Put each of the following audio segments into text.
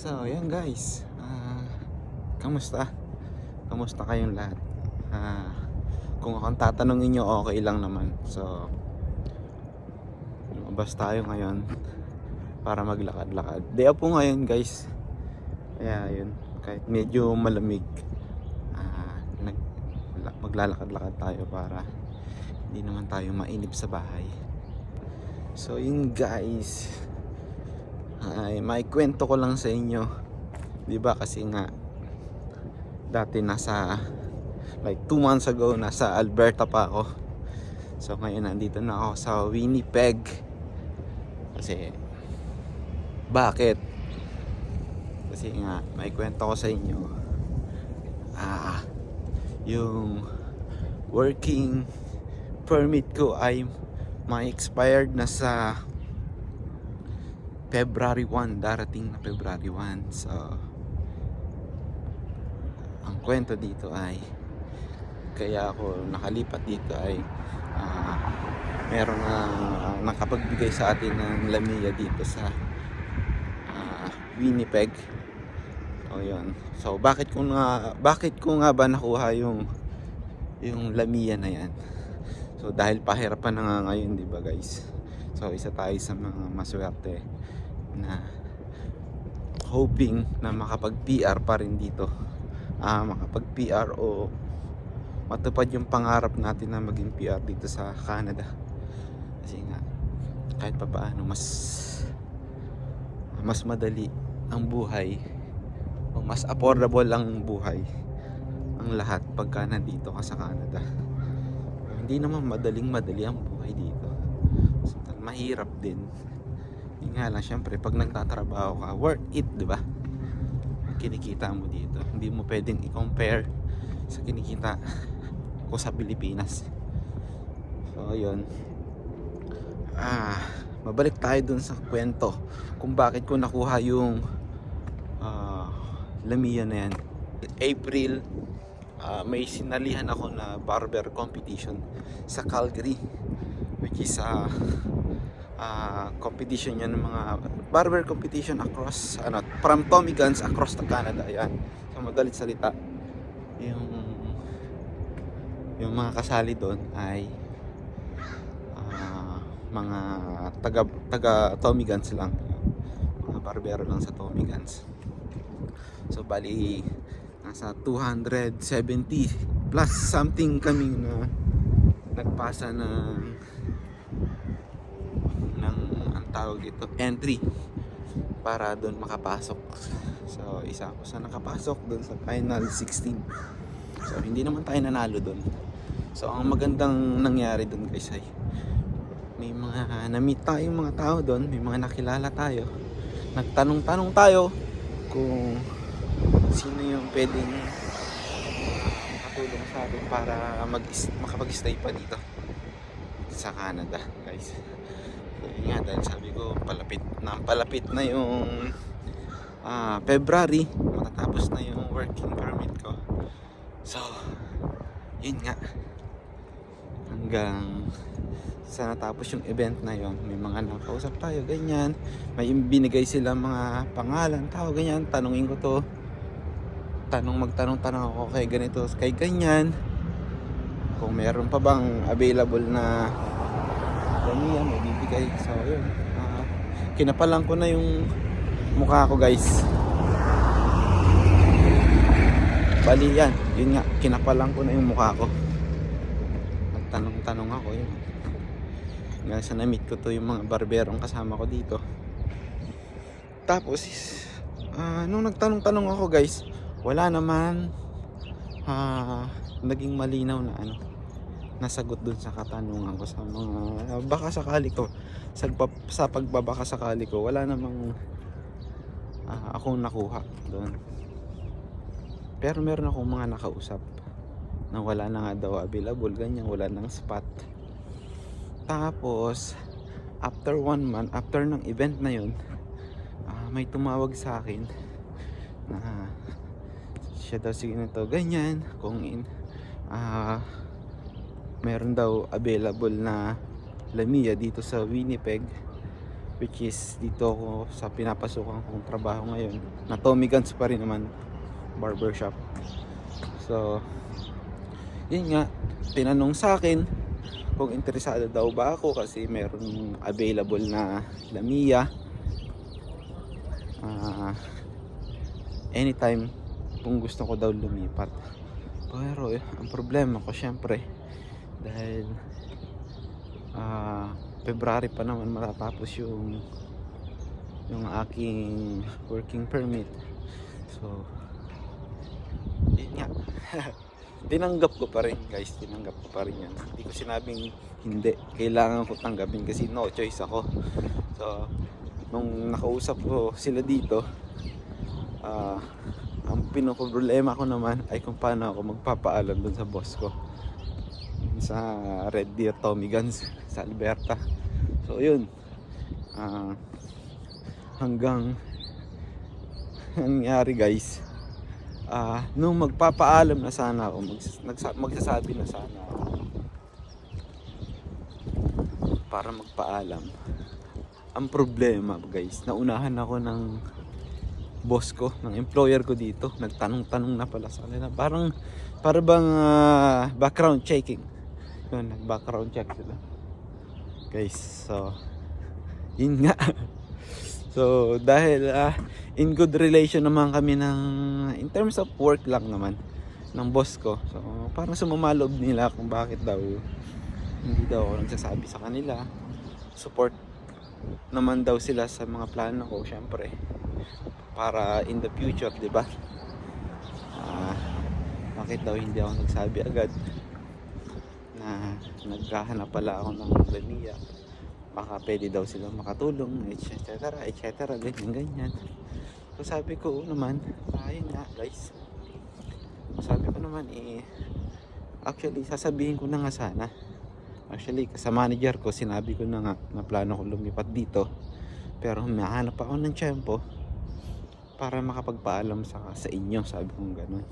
So, ayan guys. Kamusta? Kamusta kayong lahat? Kung akong tatanungin nyo, okay lang naman. So, lumabas tayo ngayon para maglakad-lakad. Day off po ngayon guys. Kaya yun, kahit medyo malamig, maglalakad-lakad tayo para hindi naman tayo mainip sa bahay. So, yun guys. May kwento ko lang sa inyo. 'Di ba kasi nga dati nasa like 2 months ago nasa Alberta pa ako. So ngayon nandito na ako sa Winnipeg. Kasi bakit? Kasi nga may kwento ko sa inyo. Yung working permit ko ay may expired na sa February 1, darating na February 1. So ang kwento dito ay kaya ako nakalipat dito ay meron na nakapagbigay sa atin ng Lamia dito sa Winnipeg. O yun. So bakit ko nga ba nakuha yung Lamia na yan? So dahil pahirapan na nga ngayon, 'di ba guys? So isa tayo sa mga maswerte na hoping na makapag-PR pa rin dito. Makapag-PR o matupad yung pangarap natin na maging PR dito sa Canada. Kasi nga kahit pa paano mas madali ang buhay o mas affordable ang buhay ang lahat pagka nandito ka sa Canada. Hindi naman madali ang buhay dito. So, mahirap din. Yun nga lang, syempre pag nagtatrabaho ka, worth it, di ba? Kinikita mo dito, hindi mo pwedeng i-compare sa kinikita ko sa Pilipinas. So yun, mabalik tayo dun sa kwento kung bakit ko nakuha yung Lamia na yan. April, may sinalihan ako na barber competition sa Calgary, which is competition yan ng mga barber competition across from Tommy Guns across the Canada. Yan, so madalit salita, yung mga kasali doon ay mga taga Tommy Guns lang, mga barbero lang sa Tommy Guns. So bali nasa 270 plus something kami na nagpasa ng ang tawag dito, entry para doon makapasok. So isa ako sa nakapasok doon sa final 16. So hindi naman tayo nanalo doon. So ang magandang nangyari doon guys ay may mga na-meet tayong mga tao doon, may mga nakilala tayo. Nagtanong-tanong tayo kung sino yung pwedeng makatulong sa atin para makapag-stay pa dito sa Canada guys. So yun nga, dahil sabi ko palapit na yung February, matatapos na yung working permit ko. So yun nga, hanggang sa natapos yung event na yon, may mga nakausap tayo ganyan, may binigay sila mga pangalan tao ganyan, tanungin ko to, magtanong ako kay ganito kay ganyan kung meron pa bang available na ganyan may bibigay. So yun, kinapalan ko na yung mukha ko guys. Bali yan, yun nga, kinapalan ko na yung mukha ko. Nagtanong ako yun. Hanggang sa na-meet ko to yung mga barberong kasama ko dito. Tapos nung nagtanong ako guys, wala naman naging malinaw na nasagot dun sa katanungan ko sa mga baka sakali ko sa pagbabaka sakali ko. Wala namang akong nakuha doon. Pero meron akong mga nakausap na wala na nga daw available ganyan, wala nang spot. Tapos after 1 month after ng event na yun, may tumawag sa akin na siya daw sige na to ganyan, kung meron daw available na Lamia dito sa Winnipeg, which is dito ako sa pinapasukan kong trabaho ngayon, na Tommy Guns pa rin naman, barbershop. So yun nga, tinanong sa akin kung interesado daw ba ako kasi meron available na Lamiya anytime kung gusto ko daw lumipat. Pero ang problema ko syempre dahil February pa naman matatapos yung aking working permit. So yun nga. Tinanggap ko pa rin guys, tinanggap ko pa rin yan. Hindi ko sinabing hindi, kailangan ko tanggapin kasi no choice ako. So nung nakausap ko sila dito, ang pinoproblema ko naman ay kung paano ako magpapaalam dun sa boss ko sa Red Deer Tommy Guns sa Alberta. So yun, hanggang nangyari guys, nung magpapaalam na sana ako, magsasabi na sana ako para magpaalam. Ang problema guys, naunahan ako ng boss ko, ng employer ko dito. Nagtanong-tanong na pala sa kanila. Para bang background checking. Yun, nag-background check sila. Guys, so yun nga. So dahil in good relation naman kami in terms of work lang naman ng boss ko. So parang sumamalob nila kung bakit daw hindi daw ako nagsasabi sa kanila. Support naman daw sila sa mga plano ko, syempre. Para in the future, 'di ba? Bakit daw hindi ako nagsabi agad na naghahanap pala ako ng Lamiya? Baka pwede daw sila makatulong, etc. ganyan. So sabi ko naman, ayun nga guys. Sabi ko naman actually sasabihin ko na nga sana. Actually sa manager ko sinabi ko na nga na plano ko lumipat dito. Pero mahanap ako ng tiyempo para makapagpaalam sa inyo, sabi ko gano'n.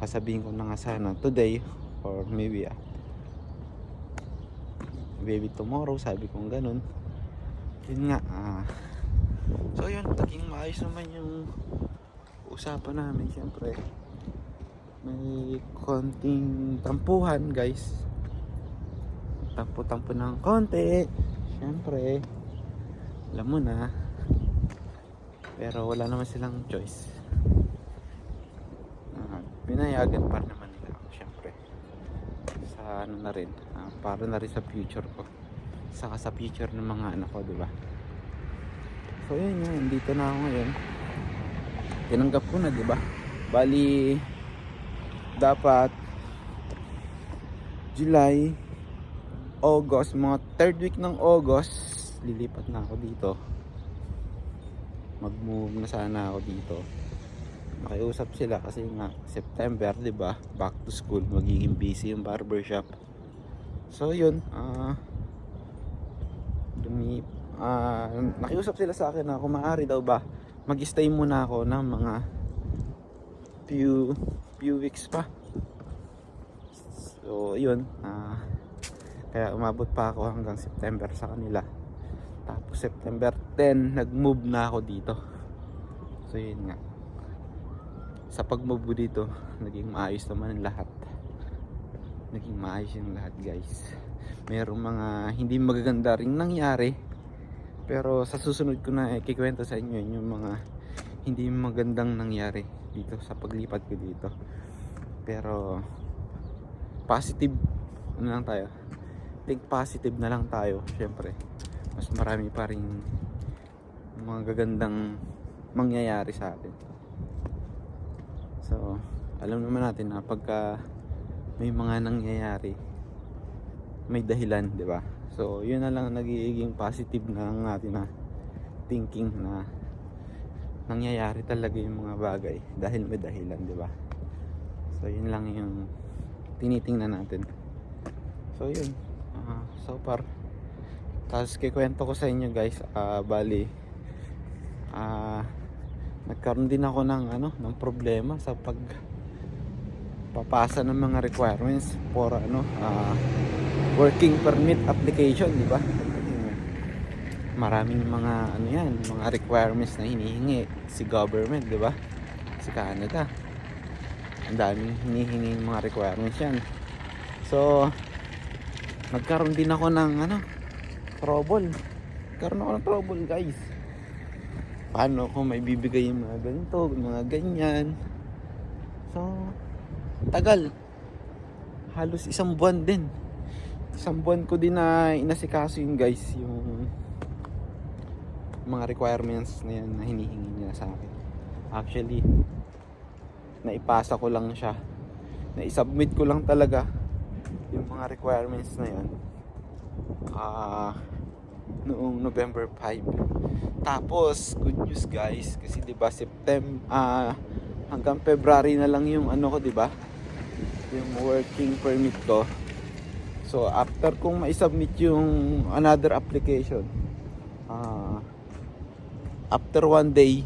Sasabihin ko na nga sana today or maybe tomorrow, sabi kong ganun. Yun nga, so yun, naging maayos naman yung usapan namin. Siyempre may konting tampuhan guys, tampo ng konti, siyempre alam mo na, pero wala naman silang choice. Pinayagan pa naman nila ako, siyempre sa ano na rin, para na rin sa future ko, saka sa future ng mga anak ko, diba? So yun yun, dito na ako ngayon. Tinanggap ko na, diba? Bali dapat July, August, mga third week ng August lilipat na ako dito. Mag-move na sana ako dito. Nakiusap sila kasi nga September, 'di ba? Back to school, magiging busy yung barbershop. So yun, nakiusap sila sa akin na kung maaari daw ba mag-stay muna ako ng mga few weeks pa. So yun, kaya umabot pa ako hanggang September sa kanila. Tapos September 10 nag-move na ako dito. So yun nga, sa pag-move ko dito naging maayos naman ang lahat. Naging maayos yung lahat guys. Merong mga hindi magaganda ring nangyari, pero sa susunod ko na ikikwento sa inyo yung mga hindi magandang nangyari dito sa paglipat ko dito. Pero positive ano lang tayo, think positive na lang tayo. Syempre mas marami pa rin mga gagandang mangyayari sa atin. So alam naman natin na pagka may mga nangyayari may dahilan, di ba? So yun na lang nagiging positive na lang natin na thinking na nangyayari talaga yung mga bagay dahil may dahilan, di ba? So yun lang yung tinitingnan natin. So yun, so far. Tapos kikwento ko sa inyo guys, bali nagkaroon din ako ng problema sa pagpapasa ng mga requirements for working permit application, di ba? maraming mga ano yan, mga requirements na hinihingi si government, di ba? Si Canada. Ang daming hinihingi mga requirements yan. So, nagkaroon din ako ng trouble. Nagkaroon ako ng trouble, guys. Paano ko may bibigay yung mga ganito, mga ganyan. So, tagal. Halos isang buwan din. Isang buwan ko din na inasikaso yun, guys, yung mga requirements na yan na hinihingi niya sa akin. Actually, naipasa ko lang siya. Na-submit ko lang talaga yung mga requirements na yan. Noong November 5. Tapos, good news, guys, kasi 'di ba hanggang February na lang yung ko, 'di ba? Yung working permit ko. So, after kong ma-submit yung another application, after one day,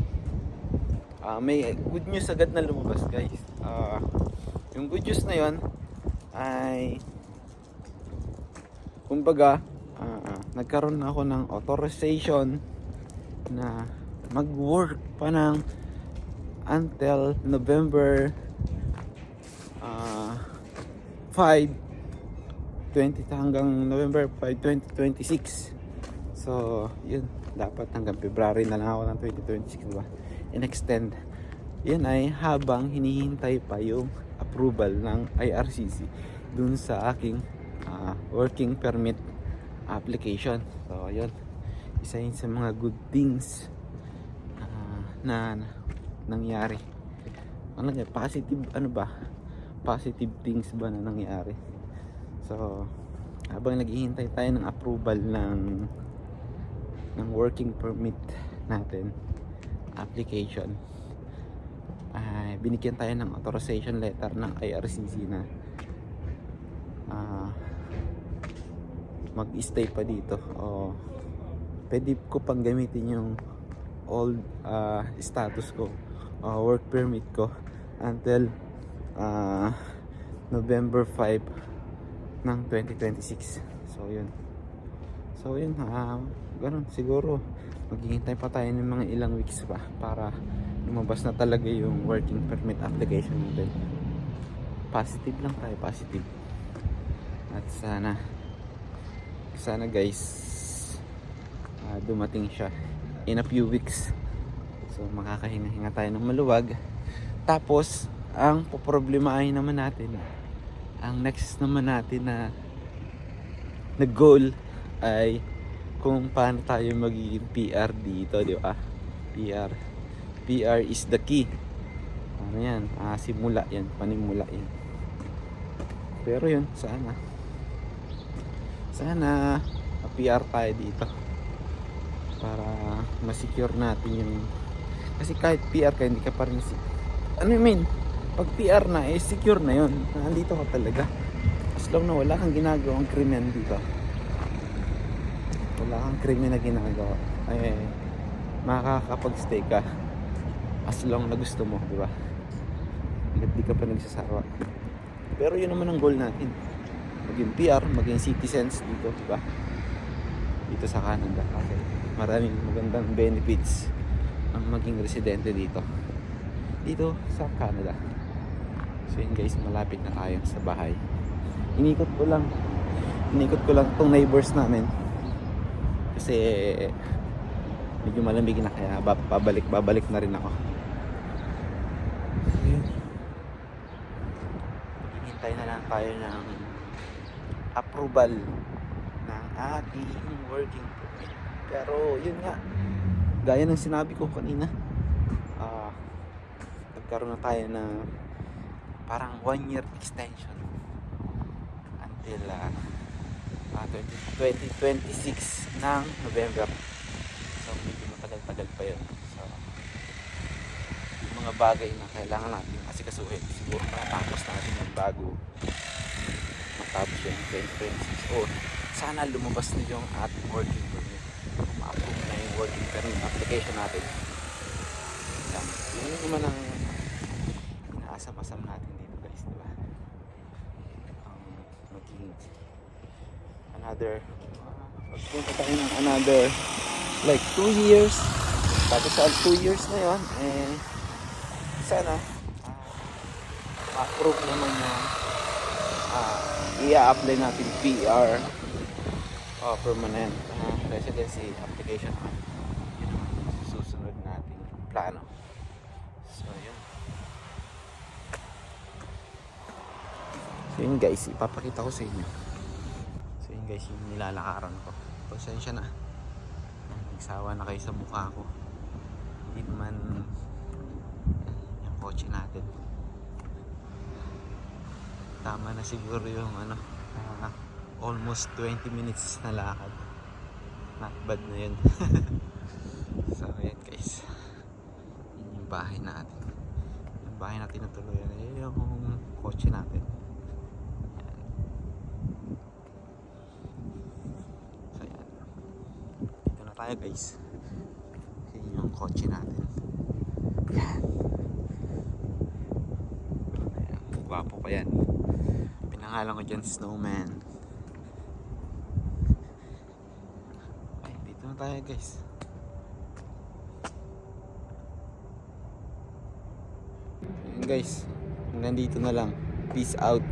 may good news agad na lumabas, guys. Yung good news na yon ay kumbaga nagkaroon na ako ng authorization na mag-work pa ng until November 5 hanggang November 5, 2026. So, yun, dapat hanggang February na lang ako ng 2026, diba? In-extend. Yan ay habang hinihintay pa yung approval ng IRCC dun sa aking working permit application. So, yun, isa yun sa mga good things na nangyari. Positive things ba na nangyari. So, habang naghihintay tayo ng approval ng working permit natin application, ay binigyan tayo ng authorization letter ng IRCC na mag-stay pa dito, o pwede ko pang gamitin yung old status ko, work permit ko until November 5 ng 2026. So yun, ganun, siguro maghihintay pa tayo ng mga ilang weeks pa para lumabas na talaga yung working permit application natin. Positive lang tayo, positive. At sana guys, dumating siya in a few weeks. So makakahinga-hinga tayo ng maluwag. Tapos ang poproblemahin naman natin, ang next naman natin na goal ay kung paano tayo magiging PR dito, di ba? PR is the key. Ano yan? Simula yan, panimula yan. Pero yun, sana ma-PR tayo dito para ma-secure natin yung, kasi kahit PR ka, hindi ka pa rin pag PR na, secure na yun, nandito ka talaga as long na wala kang ginagawang krimen dito, wala kang krimen na ginagawa, ay makakapag-stay ka as long na gusto mo, di ba? Hindi ka pa nagsasawa. Pero yun naman ang goal natin, maging PR, maging citizens dito, di ba? Dito sa Canada, kasi maraming magandang benefits ang maging residente dito sa Canada. So yun guys, malapit na tayo sa bahay. Inikot ko lang tong neighbors namin kasi medyo malamig na, kaya babalik na rin ako. Hintay na lang tayo ng approval ng ating working permit. Pero yun nga, gaya ng sinabi ko kanina, nagkaroon na tayo ng parang 1-year extension until 2026 ng November. So medyo matagal-tagal pa yun. So yung mga bagay na kailangan natin asikasuhin, siguro matapos natin yung bago matapos yung 2026, o sana lumabas na yung ating working permit, ma-approve na yung working permit application natin. Yun naman ang inaasam-asam natin dito guys, diba? Maging magpunta tayo ng another like 2 years. Tapos sa 2 years na yon eh, sana ma-approve naman na i-apply natin PR o permanent residency application. Yun ang susunod nating plano. So yun. So yun guys, ipapakita ko sa inyo. So yun guys, yung nilalakaran ko. Pasensya na, nagsawa na kayo sa mukha ko. Hindi naman yung kotse natin. Tama na siguro yung almost 20 minutes na lakad. Not bad na yun. So ayan guys, yun yung bahay natin. Yung bahay na tinutuluyan, yun yung kotse natin. Ayan. So ayan, dito na tayo guys. Yun yung kotse natin. Ayan. Ayan, gwapo pa yan. Pinangalan ko dyan Snowman. Ay, dito na tayo guys. Ayan guys, hanggang dito na lang. Peace out.